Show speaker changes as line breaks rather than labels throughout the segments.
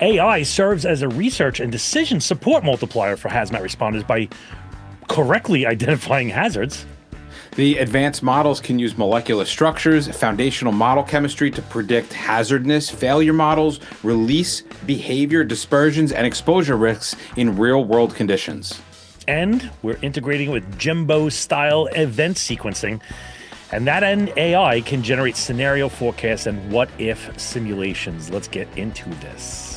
AI serves as a research and decision support multiplier for hazmat responders by correctly identifying hazards.
The advanced models can use molecular structures, foundational model chemistry to predict hazardness, failure models, release, behavior, dispersions, and exposure risks in real-world conditions.
And we're integrating with Jimbo-style event sequencing. And that end AI can generate scenario forecasts and what-if simulations. Let's get into this.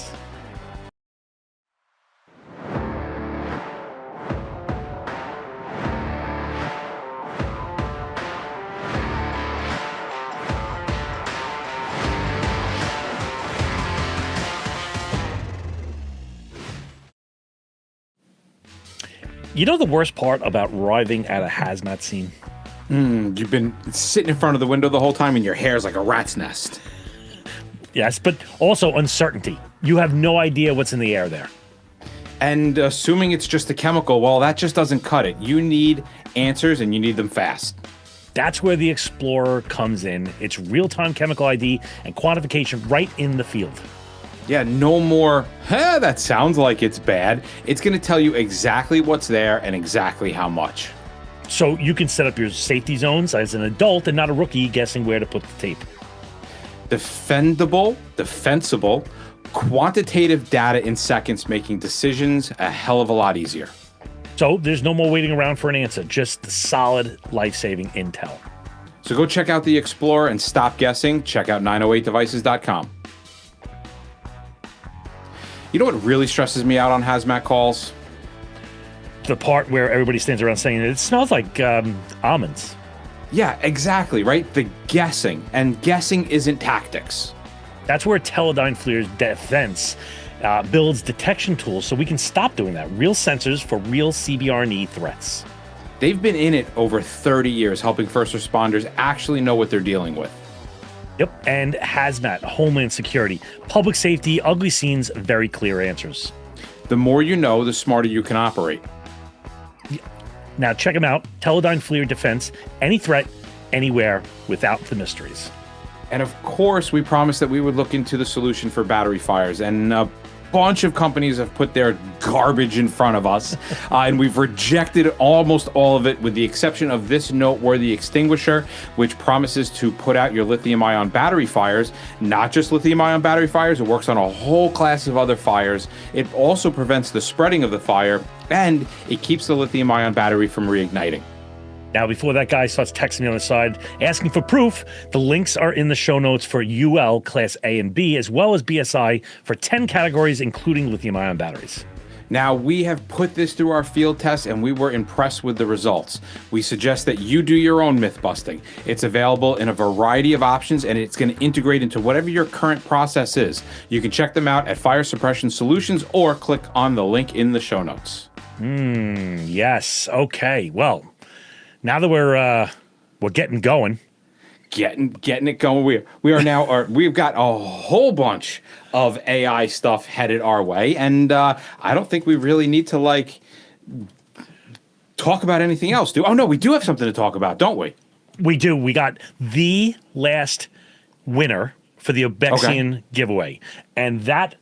You know the worst part about arriving at a hazmat scene?
You've been sitting in front of the window the whole time and your hair's like a rat's nest.
Yes, but also uncertainty. You have no idea what's in the air there.
And assuming it's just a chemical, well, that just doesn't cut it. You need answers and you need them fast.
That's where the Explorer comes in. It's real-time chemical ID and quantification right in the field.
Yeah, no more, that sounds like it's bad. It's going to tell you exactly what's there and exactly how much.
So you can set up your safety zones as an adult and not a rookie guessing where to put the tape.
Defensible, quantitative data in seconds, making decisions a hell of a lot easier.
So there's no more waiting around for an answer, just solid life-saving intel.
So go check out the Explorer and stop guessing. Check out 908devices.com. You know what really stresses me out on hazmat calls?
The part where everybody stands around saying it smells like almonds.
Yeah, exactly, right? The guessing. And guessing isn't tactics.
That's where Teledyne FLIR Defense builds detection tools so we can stop doing that. Real sensors for real CBRNE threats.
They've been in it over 30 years, helping first responders actually know what they're dealing with.
Yep, and hazmat, homeland security, public safety, ugly scenes, very clear answers.
The more you know, the smarter you can operate.
Now check them out, Teledyne FLIR Defense, any threat, anywhere, without the mysteries.
And of course, we promised that we would look into the solution for battery fires, and a bunch of companies have put their garbage in front of us, and we've rejected almost all of it with the exception of this noteworthy extinguisher, which promises to put out your lithium-ion battery fires. Not just lithium-ion battery fires, it works on a whole class of other fires. It also prevents the spreading of the fire, and it keeps the lithium-ion battery from reigniting.
Now, before that guy starts texting me on the side asking for proof, the links are in the show notes for UL Class A and B, as well as BSI for 10 categories, including lithium-ion batteries.
Now, we have put this through our field tests, and we were impressed with the results. We suggest that you do your own myth busting. It's available in a variety of options, and it's going to integrate into whatever your current process is. You can check them out at Fire Suppression Solutions or click on the link in the show notes.
Yes. Okay. Well, now that we're getting going,
getting it going, we are now we've got a whole bunch of AI stuff headed our way, and I don't think we really need to talk about anything else. Oh no, we do have something to talk about, don't we?
We do. We got the last winner for the Obexian giveaway, and that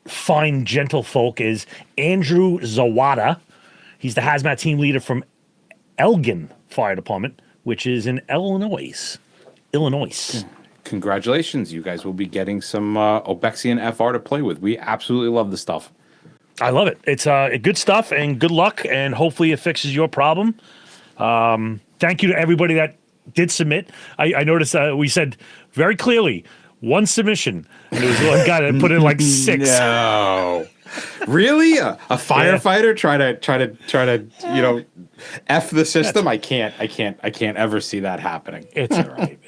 fine gentlefolk is Andrew Zawada. He's the hazmat team leader from Elgin Fire Department, which is in Illinois.
Congratulations. You guys will be getting some Obexian FR to play with. We absolutely love the stuff.
I love it. It's good stuff, and good luck, and hopefully it fixes your problem. Thank you to everybody that did submit. I noticed we said very clearly one submission, and there was one guy that put in like 6.
No. Really? A firefighter try to F the system? I can't ever see that happening.
It's all right.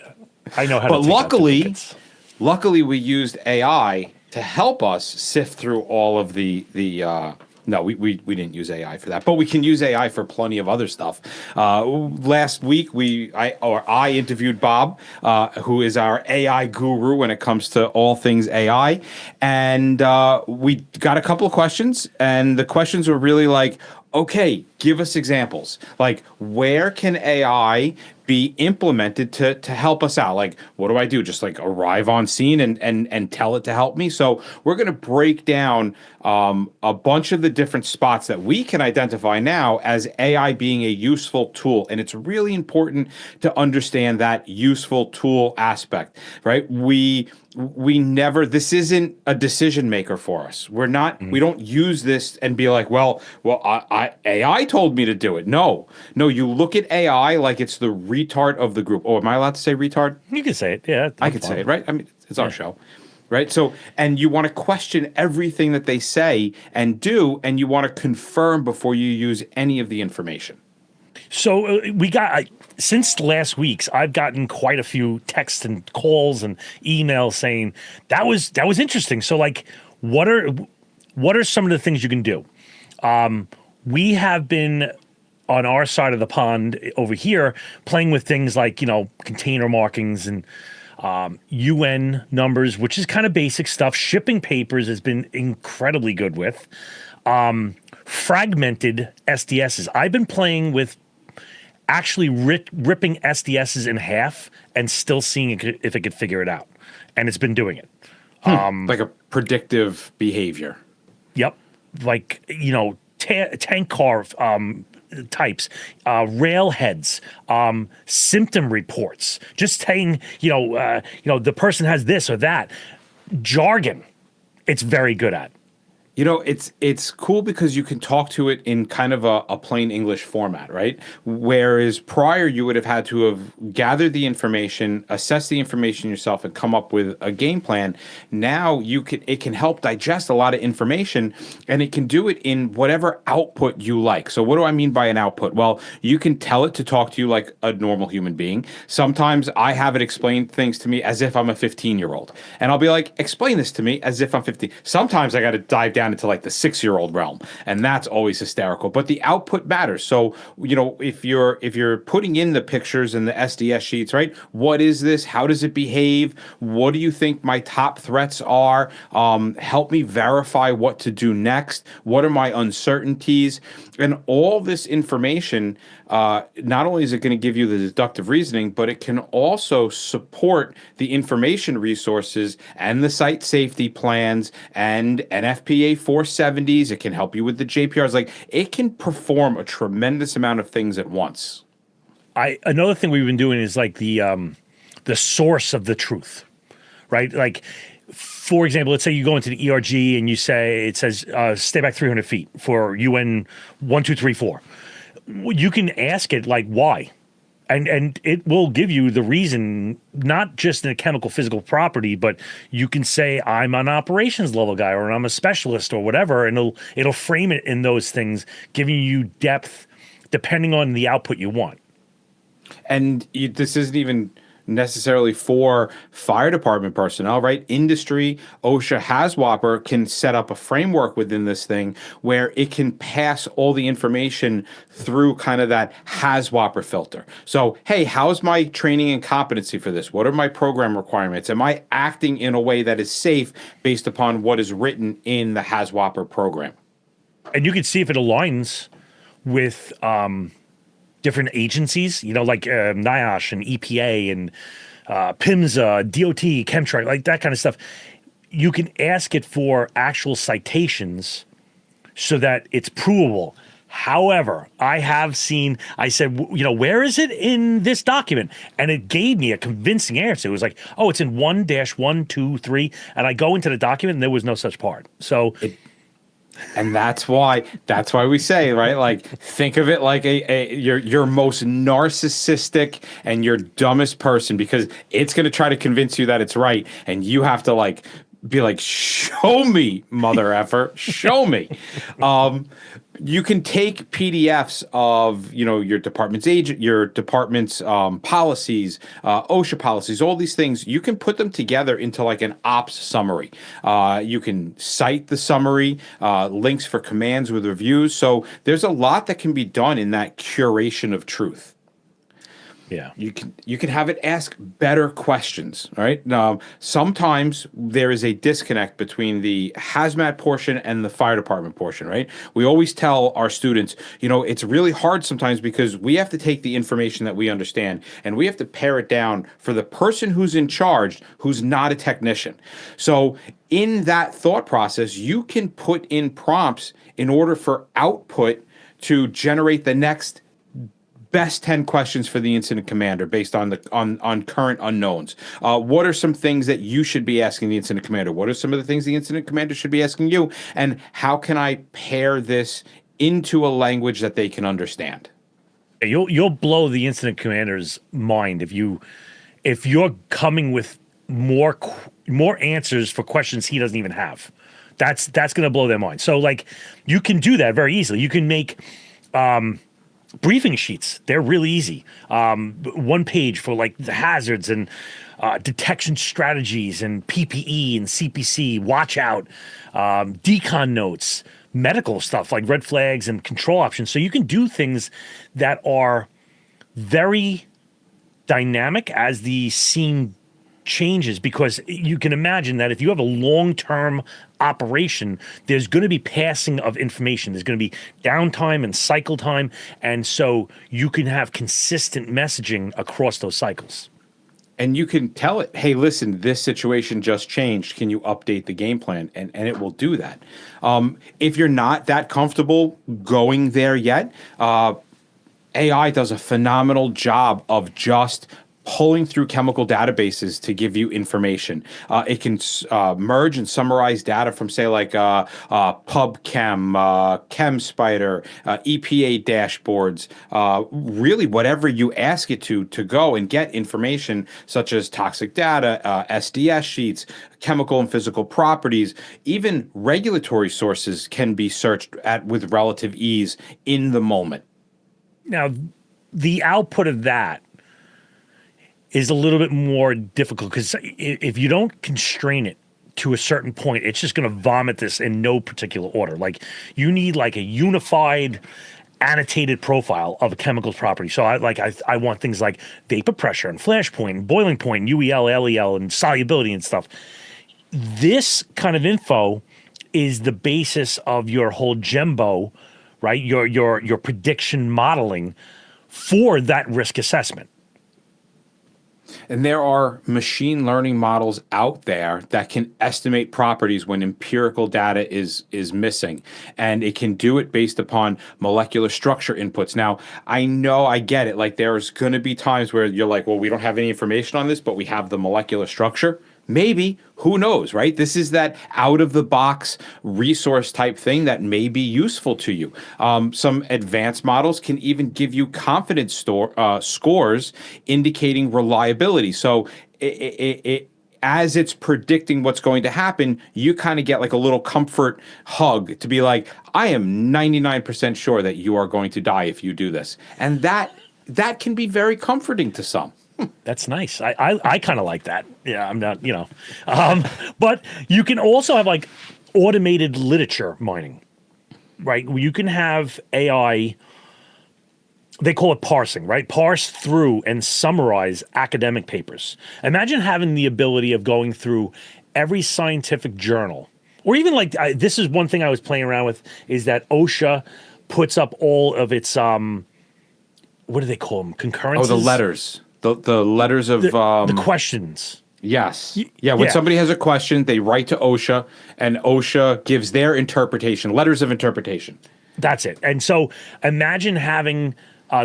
I know how to.
But luckily we used AI to help us sift through all of the no, we didn't use AI for that, but we can use AI for plenty of other stuff. Last week I interviewed Bob, who is our AI guru when it comes to all things AI, and we got a couple of questions, and the questions were really like, okay, give us examples. Like, where can AI be implemented to help us out. Like, what do I do? Just like arrive on scene and tell it to help me. So we're going to break down a bunch of the different spots that we can identify now as AI being a useful tool. And it's really important to understand that useful tool aspect, right? We never, this isn't a decision maker for us. We're not, we don't use this and be like, well, AI told me to do it. No, you look at AI like it's the retard of the group. Oh, am I allowed to say retard?
You can say it. Yeah.
I could say it, right? I mean, it's our show, right? So, and you want to question everything that they say and do, and you want to confirm before you use any of the information.
So we got since last week's, I've gotten quite a few texts and calls and emails saying that was interesting. So like, what are some of the things you can do? We have been on our side of the pond over here playing with things like, container markings and UN numbers, which is kind of basic stuff. Shipping papers has been incredibly good with. Fragmented SDSs. I've been playing with actually ripping SDSs in half and still seeing if it could figure it out. And it's been doing it.
Like a predictive behavior.
Yep. Like, tank car types, rail heads, symptom reports, just saying, the person has this or that. Jargon, it's very good at.
It's cool because you can talk to it in kind of a plain English format, right? Whereas prior you would have had to have gathered the information, assess the information yourself, and come up with a game plan. Now it can help digest a lot of information, and it can do it in whatever output you like. So what do I mean by an output? Well, you can tell it to talk to you like a normal human being. Sometimes I have it explain things to me as if I'm a 15-year-old. And I'll be like, explain this to me as if I'm 15. Sometimes I got to dive down into like the 6-year-old realm, and that's always hysterical. But the output matters. So if you're putting in the pictures and the SDS sheets, right? What is this? How does it behave? What do you think my top threats are? Help me verify what to do next. What are my uncertainties? And all this information, not only is it going to give you the deductive reasoning, but it can also support the information resources and the site safety plans and NFPA 470s. It can help you with the JPRs. Like, it can perform a tremendous amount of things at once.
Another thing we've been doing is like the source of the truth, right? Like, for example, let's say you go into the ERG and it says stay back 300 feet for UN 1234. You can ask it like why, and it will give you the reason, not just in a chemical physical property, but you can say I'm an operations level guy or I'm a specialist or whatever, and it'll frame it in those things, giving you depth depending on the output you want.
And this isn't even necessarily for fire department personnel, right? Industry, OSHA, HAZWOPER can set up a framework within this thing where it can pass all the information through kind of that HAZWOPER filter. So, hey, how's my training and competency for this? What are my program requirements? Am I acting in a way that is safe based upon what is written in the HAZWOPER program?
And you can see if it aligns with different agencies, like NIOSH and EPA and PIMSA, DOT, Chemtrack, like that kind of stuff. You can ask it for actual citations so that it's provable. However, I said, where is it in this document? And it gave me a convincing answer. It was like, oh, it's in 1-123. And I go into the document and there was no such part. So
and that's why we say, right? Like, think of it like your most narcissistic and your dumbest person, because it's going to try to convince you that it's right, and you have to be like, show me, mother effer, show me. You can take PDFs of your department's policies, OSHA policies, all these things. You can put them together into like an ops summary. You can cite the summary, links for commands with reviews. So there's a lot that can be done in that curation of truth.
Yeah.
You can have it ask better questions. All right. Now, sometimes there is a disconnect between the hazmat portion and the fire department portion. Right. We always tell our students, it's really hard sometimes because we have to take the information that we understand and we have to pare it down for the person who's in charge, who's not a technician. So in that thought process, you can put in prompts in order for output to generate the next best 10 questions for the incident commander based on on current unknowns. What are some things that you should be asking the incident commander? What are some of the things the incident commander should be asking you? And how can I pair this into a language that they can understand?
You'll blow the incident commander's mind if you're coming with more answers for questions he doesn't even have. That's going to blow their mind. So like you can do that very easily. You can make briefing sheets. They're really easy. One page for like the hazards and detection strategies and PPE and CPC, watch out, decon notes, medical stuff like red flags and control options. So you can do things that are very dynamic as the scene changes, because you can imagine that if you have a long-term operation, there's going to be passing of information. There's going to be downtime and cycle time. And so you can have consistent messaging across those cycles.
And you can tell it, hey, listen, this situation just changed. Can you update the game plan? And it will do that. If you're not that comfortable going there yet, AI does a phenomenal job of just pulling through chemical databases to give you information. It can merge and summarize data from, say, like PubChem, ChemSpider, EPA dashboards, really whatever you ask it to go and get information such as toxic data, SDS sheets, chemical and physical properties, even regulatory sources can be searched at with relative ease in the moment.
Now, the output of that is a little bit more difficult because if you don't constrain it to a certain point, it's just going to vomit this in no particular order. Like you need like a unified annotated profile of a chemical's property. So I want things like vapor pressure and flash point and boiling point and UEL, LEL and solubility and stuff. This kind of info is the basis of your whole GEMBO, right? Your prediction modeling for that risk assessment.
And there are machine learning models out there that can estimate properties when empirical data is missing. And it can do it based upon molecular structure inputs. Now, I know I get it. Like there's going to be times where you're like, well, we don't have any information on this, but we have the molecular structure. Maybe, who knows, right? This is that out-of-the-box resource type thing that may be useful to you. Some advanced models can even give you confidence scores indicating reliability. So as it's predicting what's going to happen, you kind of get like a little comfort hug to be like, I am 99% sure that you are going to die if you do this. And that can be very comforting to some.
That's nice. I kind of like that. Yeah, I'm not, but you can also have like automated literature mining, right? You can have AI, they call it parsing, right? Parse through and summarize academic papers. Imagine having the ability of going through every scientific journal, or even like, this is one thing I was playing around with, is that OSHA puts up all of its, what do they call them? Concurrences?
Oh, the letters. The letters of...
the questions.
Yes. Yeah, when somebody has a question, they write to OSHA, and OSHA gives their interpretation, letters of interpretation.
That's it. And so imagine having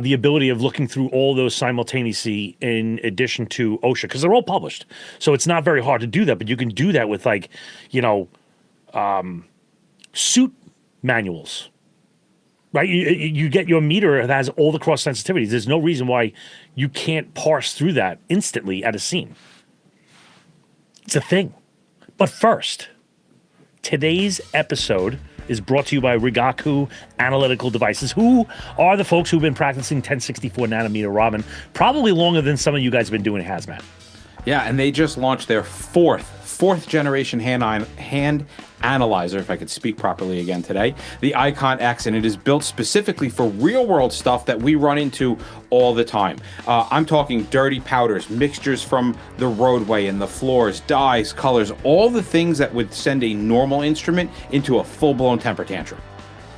the ability of looking through all those simultaneously in addition to OSHA, because they're all published. So it's not very hard to do that, but you can do that with like, suit manuals. Right, you get your meter that has all the cross sensitivities. There's no reason why you can't parse through that instantly at a scene. It's a thing. But first, today's episode is brought to you by Rigaku Analytical Devices, who are the folks who've been practicing 1064 nanometer Raman probably longer than some of you guys have been doing hazmat.
Yeah, and they just launched their fourth generation hand analyzer, if I could speak properly again today, the Icon X, and it is built specifically for real world stuff that we run into all the time. I'm talking dirty powders, mixtures from the roadway and the floors, dyes, colors, all the things that would send a normal instrument into a full-blown temper tantrum.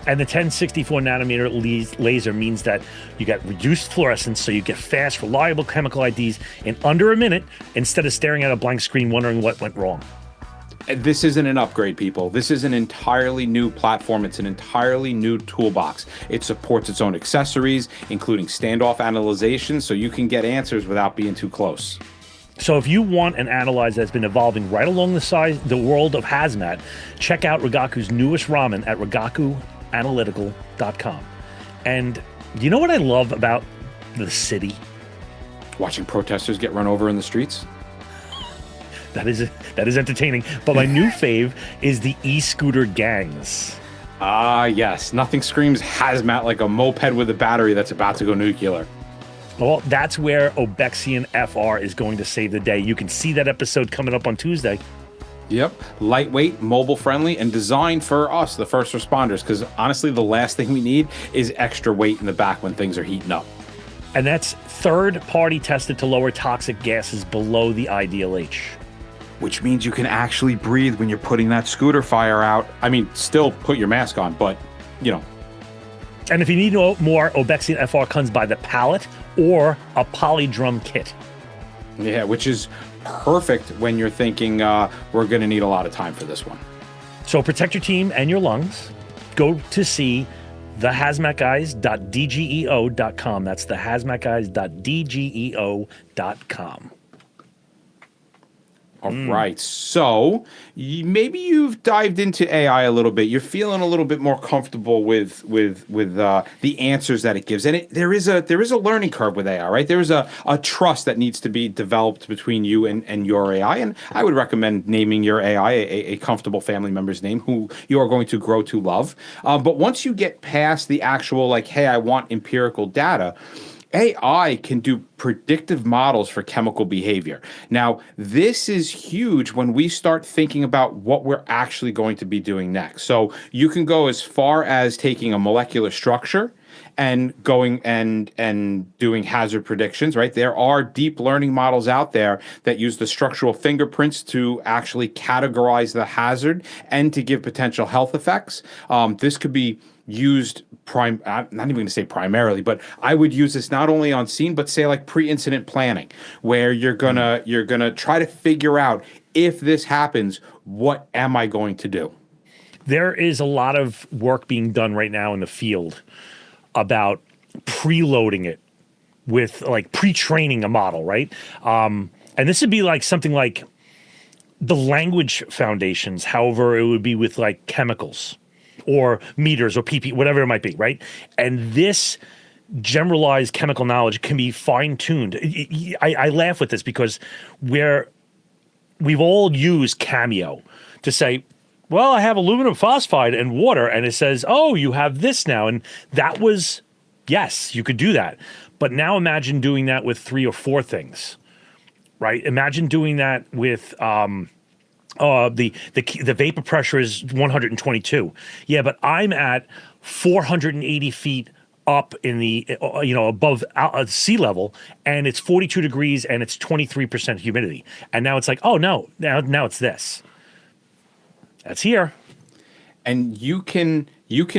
And the 1064 nanometer laser means that you get reduced fluorescence, so you get fast, reliable chemical IDs in under a minute instead of staring at a blank screen wondering what went wrong.
This isn't an upgrade, people. This is an entirely new platform. It's an entirely new toolbox. It supports its own accessories, including standoff analyzation, so you can get answers without being too close.
So if you want an analyzer that's been evolving right along the world of hazmat, check out Rigaku's newest Raman at rigakuanalytical.com. And you know what I love about the city?
Watching protesters get run over in the streets?
That is entertaining. But my new fave is the e-scooter gangs.
Ah, yes. Nothing screams hazmat like a moped with a battery that's about to go nuclear.
Well, that's where Obexian FR is going to save the day. You can see that episode coming up on Tuesday.
Yep. Lightweight, mobile friendly, and designed for us, the first responders, because honestly, the last thing we need is extra weight in the back when things are heating up.
And that's third-party tested to lower toxic gases below the IDLH.
Which means you can actually breathe when you're putting that scooter fire out. I mean, still put your mask on, but, you know.
And if you need more, Obexian FR comes by the pallet or a polydrum kit.
Yeah, which is perfect when you're thinking we're going to need a lot of time for this one.
So protect your team and your lungs. Go to see thehazmatguys.dgeo.com. That's thehazmatguys.dgeo.com.
All right. So maybe you've dived into AI a little bit. You're feeling a little bit more comfortable with the answers that it gives. And there is a learning curve with AI, right? There's a trust that needs to be developed between you and your AI. And I would recommend naming your AI a comfortable family member's name who you are going to grow to love. But once you get past the actual, like, hey, I want empirical data, AI can do predictive models for chemical behavior. Now, this is huge when we start thinking about what we're actually going to be doing next. So you can go as far as taking a molecular structure and going and doing hazard predictions, right? There are deep learning models out there that use the structural fingerprints to actually categorize the hazard and to give potential health effects. This could be used I'm not even going to say primarily, but I would use this not only on scene, but say like pre-incident planning, where you're gonna try to figure out, if this happens, what am I going to do?
There is a lot of work being done right now in the field about preloading it with, like, pre-training a model, right? And this would be like something like the language foundations. However, it would be with like chemicals or meters or PP, whatever it might be, right? And this generalized chemical knowledge can be fine-tuned. I laugh with this because we've all used Cameo to say, well, I have aluminum phosphide and water, and it says, oh, you have this now. And that was, yes, you could do that. But now imagine doing that with 3 or 4 things, right? Imagine doing that with the vapor pressure is 122. Yeah, but I'm at 480 feet up in the above sea level, and it's 42 degrees and it's 23% humidity. And now it's like, oh no, now it's this. That's here.
And you can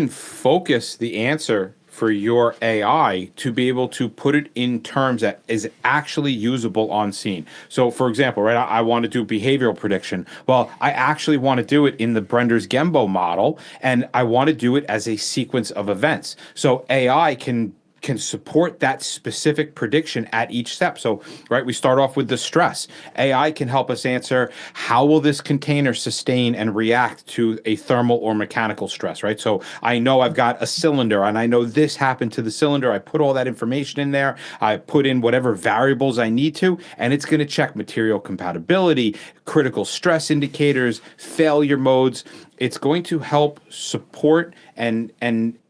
focus the answer for your AI to be able to put it in terms that is actually usable on scene. So, for example, right, I want to do behavioral prediction. Well, I actually want to do it in the Brender's Gembo model, and I want to do it as a sequence of events. So AI can support that specific prediction at each step. So, right, we start off with the stress. AI can help us answer, how will this container sustain and react to a thermal or mechanical stress, right? So I know I've got a cylinder and I know this happened to the cylinder. I put all that information in there. I put in whatever variables I need to, and it's going to check material compatibility, critical stress indicators, failure modes. It's going to help support and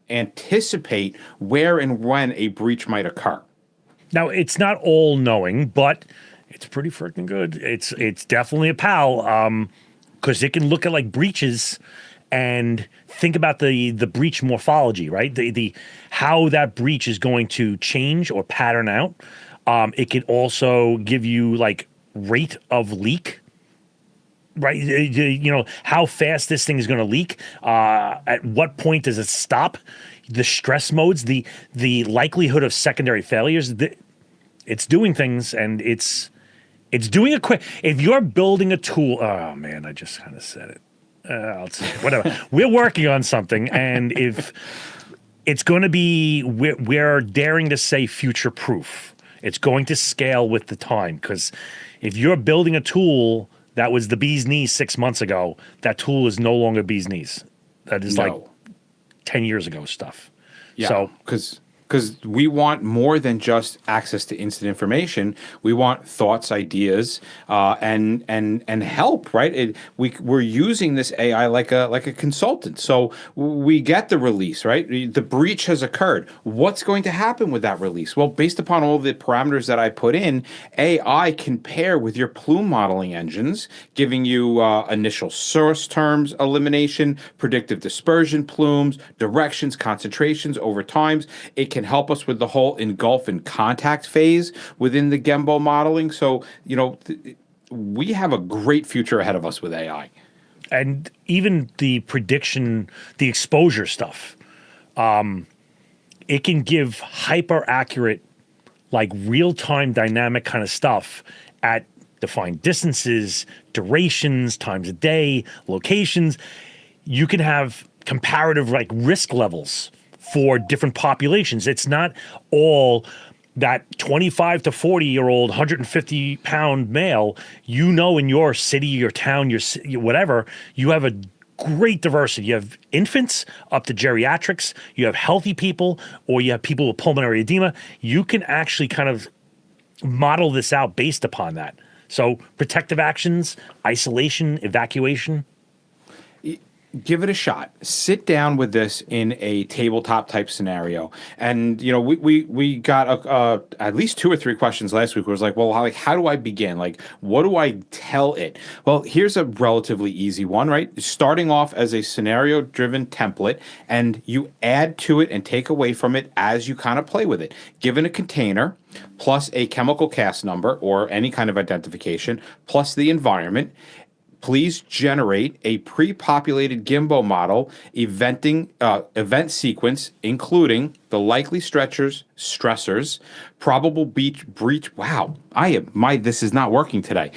anticipate where and when a breach might occur.
Now, it's not all knowing, but It's pretty freaking good. It's definitely a pal, because it can look at like breaches and think about the breach morphology, right? The how that breach is going to change or pattern out. It can also give you like rate of leak, right? You know how fast this thing is going to leak. At what point does it stop? The stress modes, the likelihood of secondary failures. It's doing things, and it's doing a quick. If you're building a tool, oh man, I just kind of said it. I'll say it, whatever. We're working on something, and if it's going to be, we're daring to say future proof. It's going to scale with the time, because if you're building a tool that was the bee's knees 6 months ago, that tool is no longer bee's knees. That is like 10 years ago stuff.
Yeah,
so
because we want more than just access to instant information. We want thoughts, ideas, and help. Right? We're using this AI like a consultant. So we get the release. Right? The breach has occurred. What's going to happen with that release? Well, based upon all the parameters that I put in, AI can pair with your plume modeling engines, giving you initial source terms elimination, predictive dispersion plumes, directions, concentrations over times. It can help us with the whole engulf and contact phase within the Gembo modeling. So, we have a great future ahead of us with AI.
And even the prediction, the exposure stuff, it can give hyper accurate, like real-time dynamic kind of stuff at defined distances, durations, times a day, locations. You can have comparative like risk levels for different populations. It's not all that 25 to 40-year-old, 150-pound male. In your city, your town, your whatever, you have a great diversity. You have infants up to geriatrics. You have healthy people, or you have people with pulmonary edema. You can actually kind of model this out based upon that. So protective actions, isolation, evacuation.
Give it a shot. Sit down with this in a tabletop type scenario. And, we got at least 2 or 3 questions last week where it was like, well, how do I begin? Like, what do I tell it? Well, here's a relatively easy one, right? Starting off as a scenario driven template, and you add to it and take away from it as you kind of play with it. Given a container, plus a chemical cast number or any kind of identification, plus the environment, please generate a pre-populated Gimbo model event sequence, including the likely stressors, probable breach. Wow, this is not working today.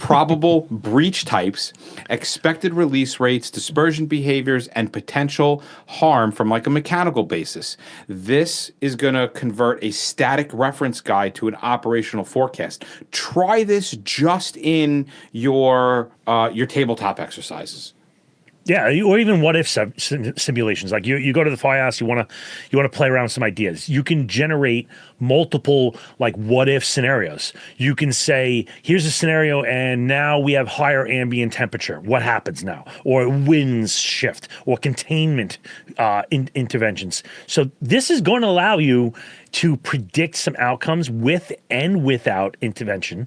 Probable breach types, expected release rates, dispersion behaviors, and potential harm from like a mechanical basis. This is going to convert a static reference guide to an operational forecast. Try this just in your tabletop exercises.
Yeah, or even what if simulations. Like you go to the firehouse, you want to play around with some ideas. You can generate multiple like what if scenarios. You can say, here's a scenario, and now we have higher ambient temperature. What happens now? Or winds shift, or containment interventions. So this is going to allow you to predict some outcomes with and without intervention,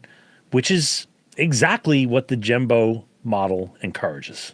which is exactly what the Gembo model encourages.